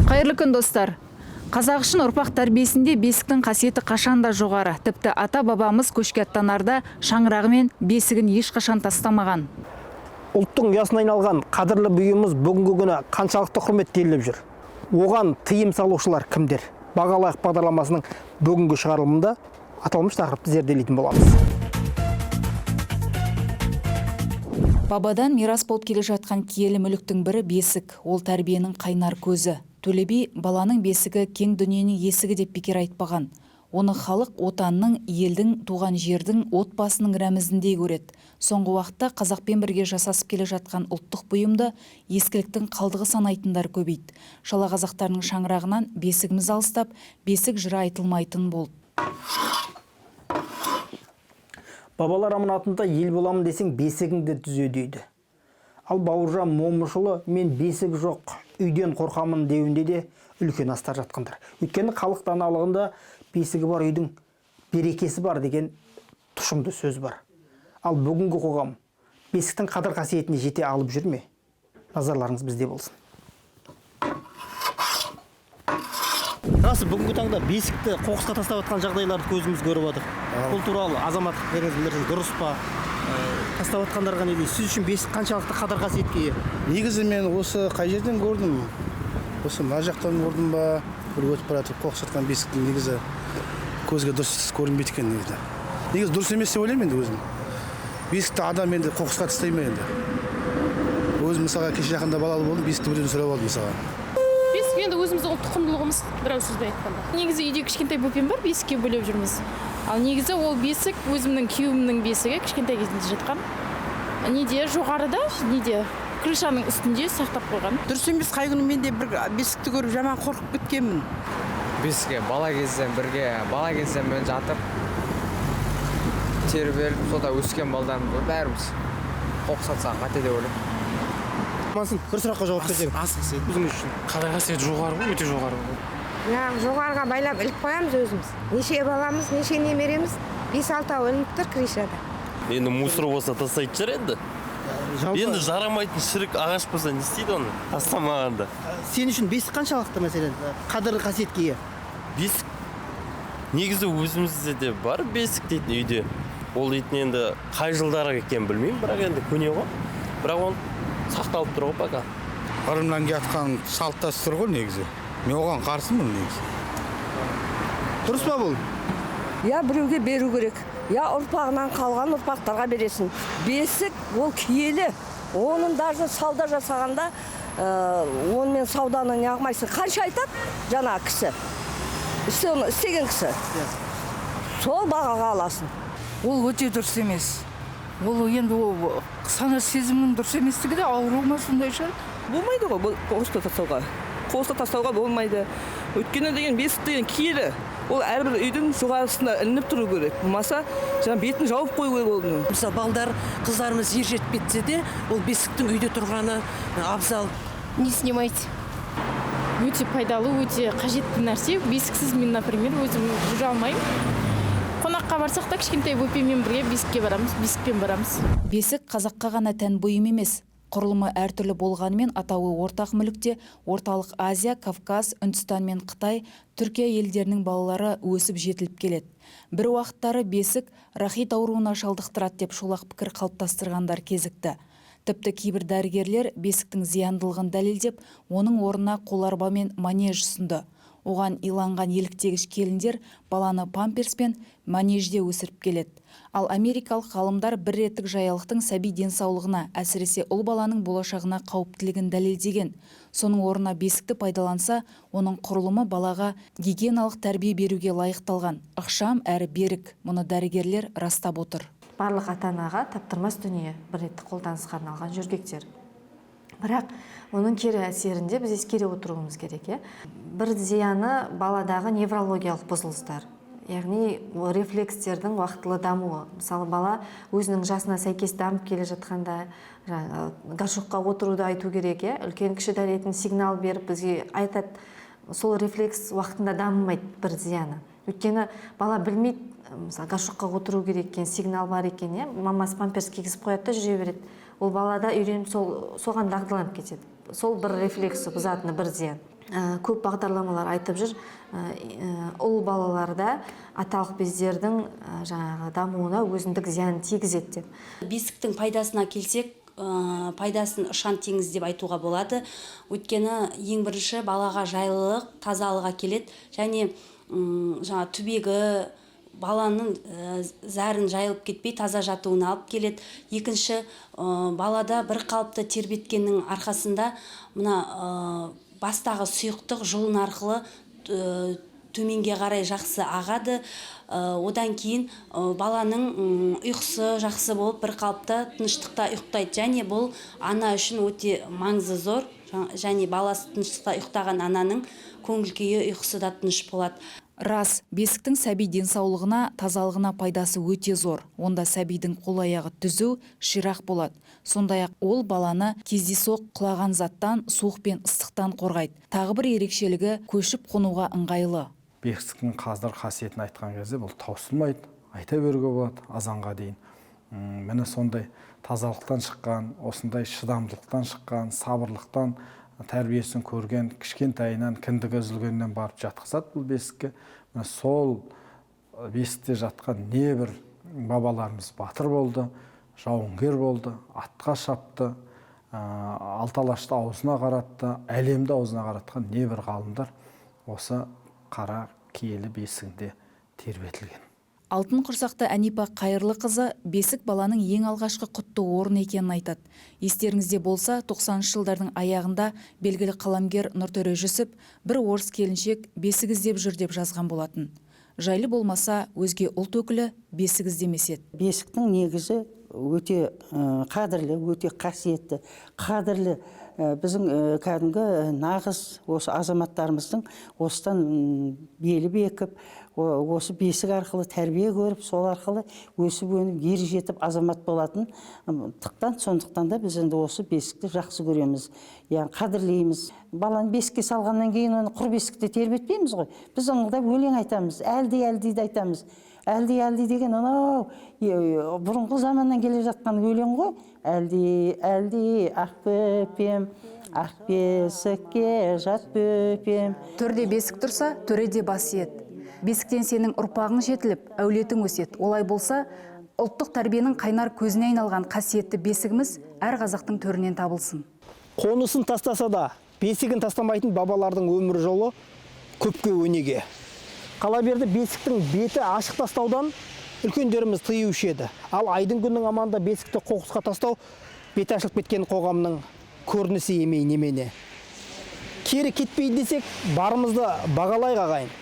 Қайырлы күн достар. Қазақ үшін ұрпақ тәрбиесінде бесіктің қасиеті қашанда жоғары. Тіпті ата-бабамыз көшке аттанарда шаңырағы мен бесігін ешқашан тастамаған. Ұлттың ұясына айналған қадірлі бұйымыз бүгінгі күні қаншалықты құрметтеліп жүр. Оған тыйым салушылар кімдер? Бағалайық бағдарламасының бүгінгі шығарылымында аталмыш тақырыпты зерделейтін боламыз. Бабадан мирас болып келе жатқан киелі мүліктің бірі бесік. Ол тәрбиенің қайнар көзі. Төле би баланың бесігі кең дүниенің есігі деп бекер айтпаған. Оны халық отанның, елдің, туған жердің, отбасының рәмізіндей көреді. Соңғы уақытта қазақпен бірге жасасып келе жатқан ұлттық бұйымды ескіліктің қалдығы санайтындар көбейді. Шала қазақтарының шаңырағынан бесігіміз алыстап, бесік жыры айтылмайтын болды. Бабалар аманатында ел боламын десең бесігіңді түзе дейді. Ал Бауыржан Момышұлы мен бесік жоқ, үйден қорқамын деуінде де үлкен астар жатқандар. Өйткені халық даналығында бесігі бар үйдің берекесі бар деген тұшымды сөз бар. Ал бүгінгі қоғам бесіктің қадір қасиетіне жете алып жүр ме? Назарларыңыз бізде болсын. Расы бүгінгі таңда бесікті қоқысқа тастап жатқан жағдайларды көзіміз көріп отыр. Бұл туралы азаматтық пікіріңіз дұрыс па? Тастап жатқандарға не дейсіз? Сіз үшін бесік қаншалықты қадір қасиетке ие? Негізі мен осы қай жерден көрдім? Осы мына жақтан көрдім ба? Бір өтіп бара жатып қоқыс жатқан бесіктің негізі көзге дұрыс көрінбейді екен негізі. Негізі дұрыс емес деп ойлаймын енді өзім. Бесікті адам енді қоқысқа тастаймын енді. Өзім мысалға кеше жақында балалы болдым, бесікті біреуден сұрап алдым мысалға. Бесік енді өзіміздің ұлттық құндылығымыз, бір сөзбен айтқанда. Негізі үйде кішкентай бөпем бар, бесікке бөлеп жүрміз. Ал негізі ол бесік өзімнің күйеуімнің бесігі кішкентай кезінде жатқан. Неде жоғарыда, неде крышаның үстінде сақтап қойған. Дұрыс емес, қай күні мен де бір бесікті көріп жаман қорқып кеткенмін. Бесікке бала кезден мен жатып тербеліп, сода өскен балдарым бәріміз қоқыс атсақ қате деп ойлаймын. Бір сұраққа жауап берсең. Асық Өзіңіз үшін. қадір қасиеті жоғары ғой, өте жоғары ғой. Жоғарыға байлап іліп қоямыз өзіміз. Неше баламыз, неше немереміз, 5-6 ілініп тұр крышада. Енді мусор болса тастайтын шығар енді. Енді жарамайтын шірік ағаш болса не істейді оны? Тастамағанда. Сен үшін бесік қаншалықты мәселен қадірлі қасиетке ие? Бесік негізі өзімізде де бар бесік дейтін үйде. Ол дейтін енді қай жылдары екен білмеймін, бірақ енді көне ғой. Бірақ оны сақталып тұр ғой пока. Бұрыннан келатқан салт дәстүр ғой негізі. Мен оған қарсымын негізі. Дұрыс па бұл? Я біреуге беру керек. Я ұрпағынан қалған ұрпақтарға бересің. Бесік ол киелі. Оның даже сауда жасағанда онымен сауданы не қылмайсың. Қанша айтады жаңа кісі? Істеген кісі. Сол бағаға аласың. Ол өте дұрыс емес. Ол енді сана сезімнің дұрыс еместігі де ауру ма сондай шығар? Болмайды ғой қоқысқа тастауға. Қоқысқа тастауға болмайды. Өйткені деген бесік деген киелі. Ол әрбір үйдің жоғарысында ілініп тұру керек. Болмаса жаңа бетін жауып қою керек оның. Мысалы балдар, қыздарымыз ер жетіп кетсе де, ол бесіктің үйде тұрғаны абзал. Не снимайте. Өте пайдалы, өте қажетті нәрсе. Бесіксіз мен, например, өзім жүре алмаймын. Қонаққа барсақ та кішкентай бөпеммен бірге бесікпен барамыз. Бесік қазаққа ғана тән бұйым емес. Құрылымы әртүрлі болғанымен атауы ортақ мүлікте орталық Азия, Кавказ, Үндістан мен Қытай, Түркия елдерінің балалары өсіп жетіліп келеді. Бір уақыттары бесік рахит ауруына шалдықтырады деп шолақ пікір қалыптастырғандар кезікті. Тіпті кейбір дәрігерлер бесіктің зияндылығын дәлелдеп, оның орнына қоларба мен манеж ұсынды. Оған иланған еліктегіш келіндер баланы памперспен манежде өсіріп келеді. Ал америкалық ғалымдар бір реттік жаялықтың сәби денсаулығына, әсіресе ұл баланың болашағына қауіптілігін дәлелдеген. Соның орнына бесікті пайдаланса, оның құрылымы балаға гигиеналық тәрбие беруге лайықталған. Ықшам әрі берік. Мұны дәрігерлер растап отыр. Барлық ата-анаға таптырмас дүние бір реттік қолданысқа арналған жүргектер. Бірақ оның кері әсерінде біз ескере отыруымыз керек. Бір зияны баладағы неврологиялық бұзылыстар. Яғни рефлекстердің уақытылы дамуы. Мысалы бала өзінің жасына сәйкес дамып келе жатқанда горшокқа отыруды айту керек. Үлкен кіші дәретін сигнал беріп бізге айтады. Сол рефлекс уақытында дамымайды бір зияны. Өйткені бала білмейді, горшокқа отыру керек екен, сигнал бар екен. Мамасы памперс кигізіп қояды да жүре береді. ол балада үйреніп соған дағдыланып кетеді. Сол бір рефлексі бұзатыны бір зиян. Көп бағдарламалар айтып жүр, ұл балаларда аталық бездердің жаңағы дамуына өзіндік зиян тигізеді деп. Бесіктің пайдасына келсек, пайдасын ұшан теңіз деп айтуға болады. Өйткені ең бірінші балаға жайлылық, тазалығы келеді, және жаңа түбегі баланың зәрін жайылып кетпей таза жатуына алып келеді. Екінші, балада бір қалыпты тербеткеннің арқасында мына бастағы сұйықтық жұлын арқылы төменге қарай жақсы ағады. Одан кейін баланың ұйқысы жақсы болып бір қалыпта тыныштықта ұйықтайды. Және бұл ана үшін өте маңызы зор. Және баласы тыныштықта ұйықтаған ананың көңіл күйі, ұйқысы да тыныш болады. Рас, бесіктің сәби денсаулығына, тазалығына пайдасы өте зор. Онда сәбидің қол-аяғы түзу, ширақ болады. Сондай-ақ ол баланы кездейсоқ құлаған заттан, суық пен ыстықтан қорғайды. Тағы бір ерекшелігі көшіп қонуға ыңғайлы. Бесіктің қазір қасиетін айтқан кезде бұл таусылмайды, айта беруге болады азанға дейін. Міне сондай тазалықтан шыққан, осындай шыдамдылықтан шыққан, сабырлықтан тәрбиесін көрген, кішкентайынан кіндігі үзілгеннен барып жатқызады бұл бесікке. Сол бесікте жатқан небір бабаларымыз батыр болды, жауынгер болды, атқа шапты, алталашты аузына қаратты, әлемді аузына қаратқан небір ғалымдар осы қара киелі бесігінде тербетілген. Алтын құрсақты Әнипа Қайырлықызы бесік баланың ең алғашқы құтты орын екенін айтады. Естеріңізде болса, 90-шы жылдардың аяғында белгілі қаламгер Нұртөре Жүсіп бір орыс келіншек бесік іздеп жүр деп жазған болатын. Жайлы болмаса, өзге ұлт өкілі бесік іздемес еді. Бесіктің негізі өте қадірлі, өте қасиетті, қадірлі. Біздің кәдімгі нағыз осы азаматтарымыздың осыдан белі бекіп, осы бесік арқылы тәрбие көріп, сол арқылы өсіп өніп ер жетіп азамат болатын сондықтан да біз енді осы бесікті жақсы көреміз, яғни қадірлейміз. Баланы бесікке салғаннан кейін оны құр бесікте тербетпейміз ғой. Біз ыңғылдап өлең айтамыз, әлди-әлдиді айтамыз. Әлди-әлди деген анау бұрынғы заманнан келе жатқан өлең ғой. Әлди-әлди ақ бөпем, ақ бесікке жат бөпем. Төрде бесік тұрса, төреде бас ет. Бесіктен сенің ұрпағың жетіліп, әулетің өсет. Олай болса, ұлттық тәрбиенің қайнар көзіне айналған қасиетті бесігіміз әр қазақтың төрінен табылсын. Қонысын тастаса да, бесігін тастамайтын бабалардың өмір жолы көпке өнеге. Қала берді бесіктің беті ашық тастаудан үлкендеріміз тыюшы еді. Ал айдың күннің аманда бесікті қоқысқа тастау беті ашылып кеткен қоғамның көрінісі емей немене. Кері кетпейді десек, барымызды бағалайық ағайын.